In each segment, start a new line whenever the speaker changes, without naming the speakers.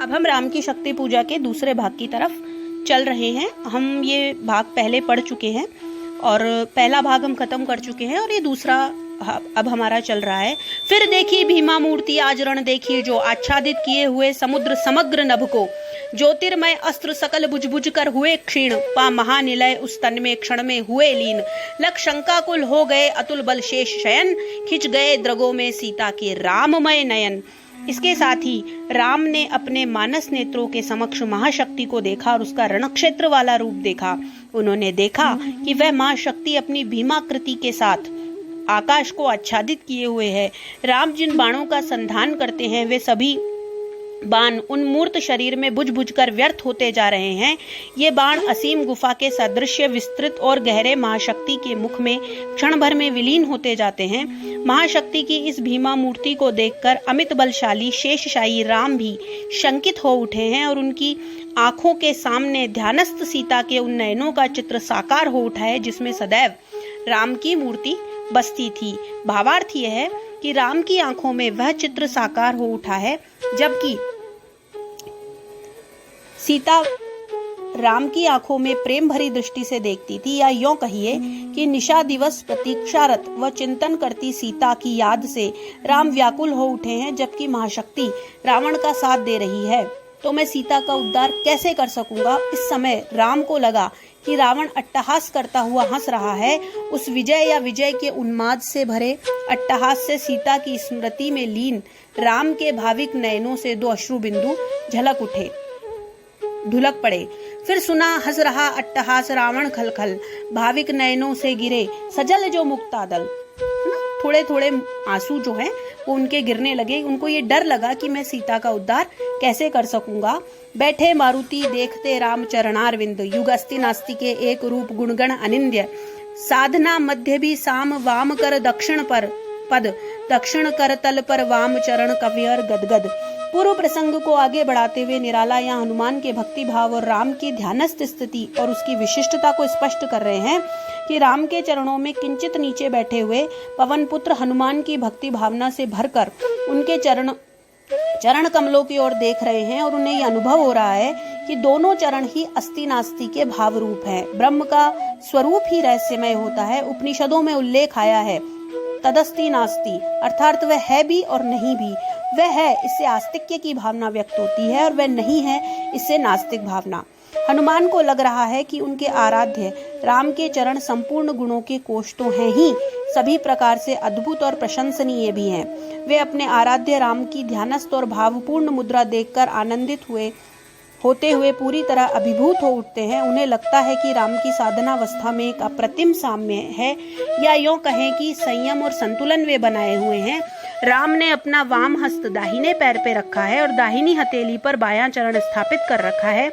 अब हम राम की शक्ति पूजा के दूसरे भाग की तरफ चल रहे हैं। हम ये भाग पहले पढ़ चुके हैं और पहला भाग हम खत्म कर चुके हैं और ये दूसरा अब हमारा चल रहा है। फिर देखी भीमा मूर्ति आज रण देखी, जो आच्छादित किए हुए समुद्र समग्र नभ को, ज्योतिर्मय अस्त्र सकल बुझ बुझ कर हुए क्षीण, पा महानिलय उस तन में क्षण में हुए लीन, लक शंकाकुल हो गए अतुल बल शेष शयन, खिंच गए द्रगों में सीता के राममय नयन। इसके साथ ही राम ने अपने मानस नेत्रों के समक्ष महाशक्ति को देखा और उसका रणक्षेत्र वाला रूप देखा। उन्होंने देखा कि वह मां शक्ति अपनी भीमाकृति के साथ आकाश को आच्छादित किए हुए है। राम जिन बाणों का संधान करते हैं वे सभी बाण उन मूर्त शरीर में बुझ बुझ कर व्यर्थ होते जा रहे हैं। ये बाण असीम गुफा के सदृश्य विस्तृत और गहरे महाशक्ति के मुख में क्षण भर में विलीन होते जाते हैं। महाशक्ति की इस भीमा मूर्ति को देखकर अमित बलशाली शेषशाही राम भी शंकित हो उठे हैं और उनकी आंखों के सामने ध्यानस्थ सीता के उन नयनों का चित्र साकार हो उठा है जिसमें सदैव राम की मूर्ति बसती थी। भावार्थ यह है कि राम की आंखों में वह चित्र साकार हो उठा है, जबकि सीता राम की आंखों में प्रेम भरी दृष्टि से देखती थी, या यूं कहिए कि निशा दिवस प्रतीक्षारत व चिंतन करती सीता की याद से राम व्याकुल हो उठे हैं, जबकि महाशक्ति रावण का साथ दे रही है। तो मैं सीता का उद्धार कैसे कर सकूंगा? इस समय राम को लगा कि रावण अट्टहास करता हुआ हंस रहा है। उस विजय या विजय के उन्माद से भरे अट्टहास से सीता की स्मृति में लीन राम के भाविक नयनों से दो अश्रु बिंदु झलक उठे, ढुलक पड़े। फिर सुना हंस रहा अट्टहास रावण खलखल, भाविक नयनों से गिरे सजल जो मुक्तादल। थोड़े थोड़े आंसू जो हैं वो उनके गिरने लगे। उनको ये डर लगा कि मैं सीता का उद्धार कैसे कर सकूंगा। बैठे मारुति देखते राम चरणारविंद, युग अस्ति नास्ति के एक रूप गुणगण अनिंद्य, साधना मध्य भी साम वाम कर दक्षिण पर पद, दक्षिण कर तल पर वाम चरण कवियर गदगद। पूर्व प्रसंग को आगे बढ़ाते हुए निराला यहाँ हनुमान के भक्ति भाव और राम की ध्यानस्थ स्थिति और उसकी विशिष्टता को स्पष्ट कर रहे हैं कि राम के चरणों में किंचित नीचे बैठे हुए पवन पुत्र हनुमान की भक्ति भावना से भरकर उनके चरण कमलों की ओर देख रहे हैं और उन्हें यह अनुभव हो रहा है कि दोनों चरण ही अस्ति नास्ति के भाव रूप है। ब्रह्म का स्वरूप ही रहस्यमय होता है। उपनिषदों में उल्लेख आया है तदस्ति नास्ति, अर्थात वह है भी और नहीं भी। वह है, इससे आस्तिक्य की भावना व्यक्त होती है, और वह नहीं है, इससे नास्तिक भावना। हनुमान को लग रहा है कि उनके आराध्य राम के चरण संपूर्ण गुणों के कोश तो हैं ही, सभी प्रकार से अद्भुत और प्रशंसनीय भी हैं। वे अपने आराध्य राम की ध्यानस्थ और भावपूर्ण मुद्रा देखकर आनंदित होते हुए पूरी तरह अभिभूत हो उठते हैं। उन्हें लगता है कि राम की साधनावस्था में एक अप्रतिम साम्य है, या यूं कहें कि संयम और संतुलन वे बनाए हुए हैं। राम ने अपना वाम हस्त दाहिने पैर पे रखा है और दाहिनी हथेली पर बायां चरण स्थापित कर रखा है।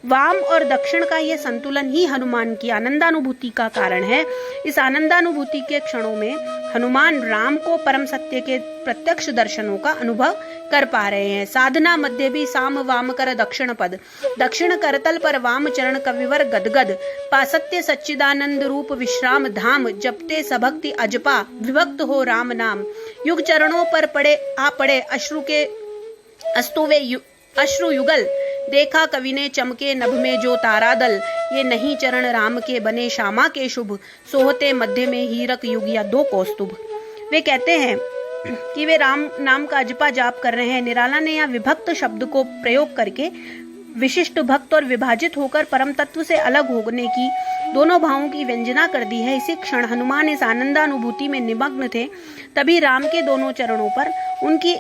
वाम और दक्षिण का यह संतुलन ही हनुमान की आनंदानुभूति का कारण है। इस आनंदानुभूति के क्षणों में हनुमान राम को परम सत्य के प्रत्यक्ष दर्शनों का अनुभव कर पा रहे हैं। साधना मध्य भी साम वाम कर दक्षिण पद, दक्षिण करतल पर वाम चरण कविवर गदगद, पासत्य सच्चिदानंद रूप विश्राम धाम, जपते सभक्ति अजपा विभक्त हो राम नाम। युग चरणों पर पड़े अश्रु के अस्तुवे अश्रु युगल, देखा कवि ने चमके नभ में जो तारादल। ये नहीं चरण राम के बने श्यामा के शुभ, सोहते मध्य में हीरक युग या दो कौस्तुभ। वे कहते हैं कि वे राम नाम का अजपा जाप कर रहे हैं। निराला ने यहाँ विभक्त शब्द को प्रयोग करके विशिष्ट भक्त और विभाजित होकर परम तत्व से अलग होने की दोनों भावों की व्यंजना कर दी है। इसी क्षण हनुमान इस आनंदानुभूति में निमग्न थे, तभी राम के दोनों चरणों पर उनकी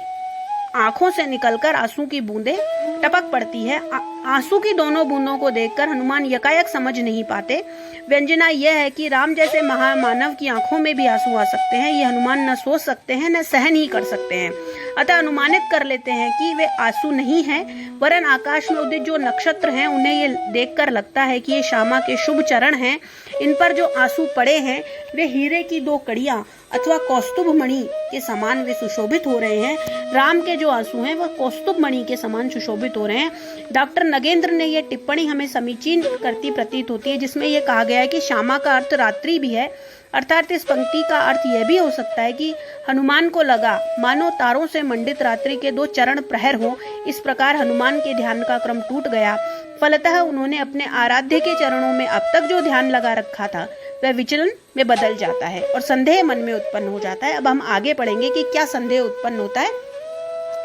आंखों से निकलकर आंसू की बूंदें टपक पड़ती है। आंसू की दोनों बूंदों को देखकर हनुमान यकायक समझ नहीं पाते। व्यंजना यह है कि राम जैसे महामानव की आंखों में भी आंसू आ सकते हैं। ये हनुमान न सोच सकते हैं न सहन ही कर सकते हैं, अतः अनुमानित कर लेते हैं कि वे आंसू नहीं हैं, वरन आकाश में उदित जो नक्षत्र हैं उन्हें ये देखकर लगता है कि ये श्यामा के शुभ चरण हैं। इन पर जो आंसू पड़े हैं वे हीरे की दो कड़ियां अथवा कौस्तुभ मणि के समान वे सुशोभित हो रहे हैं। राम के जो आंसू हैं वह कौस्तुभ मणि के समान सुशोभित हो रहे हैं। डॉक्टर नगेंद्र ने यह टिप्पणी हमें समीचीन करती प्रतीत होती है, जिसमें यह कहा गया है कि श्यामा का अर्थ रात्रि भी है अर्थात इस पंक्ति का अर्थ यह भी हो सकता है कि हनुमान को लगा मानो तारों से मंडित रात्रि के 2 चरण प्रहर हो। इस प्रकार हनुमान के ध्यान का क्रम टूट गया। फलतः उन्होंने अपने आराध्य के चरणों में अब तक जो ध्यान लगा रखा था वह विचलन में बदल जाता है और संदेह मन में उत्पन्न हो जाता है। अब हम आगे पढ़ेंगे कि क्या संदेह उत्पन्न होता है।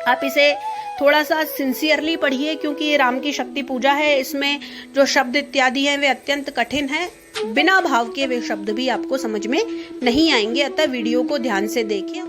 आप इसे थोड़ा सा सिंसियरली पढ़िए, क्योंकि ये राम की शक्ति पूजा है। इसमें जो शब्द इत्यादि हैं वे अत्यंत कठिन हैं। बिना भाव के वे शब्द भी आपको समझ में नहीं आएंगे, अतः वीडियो को ध्यान से देखिए।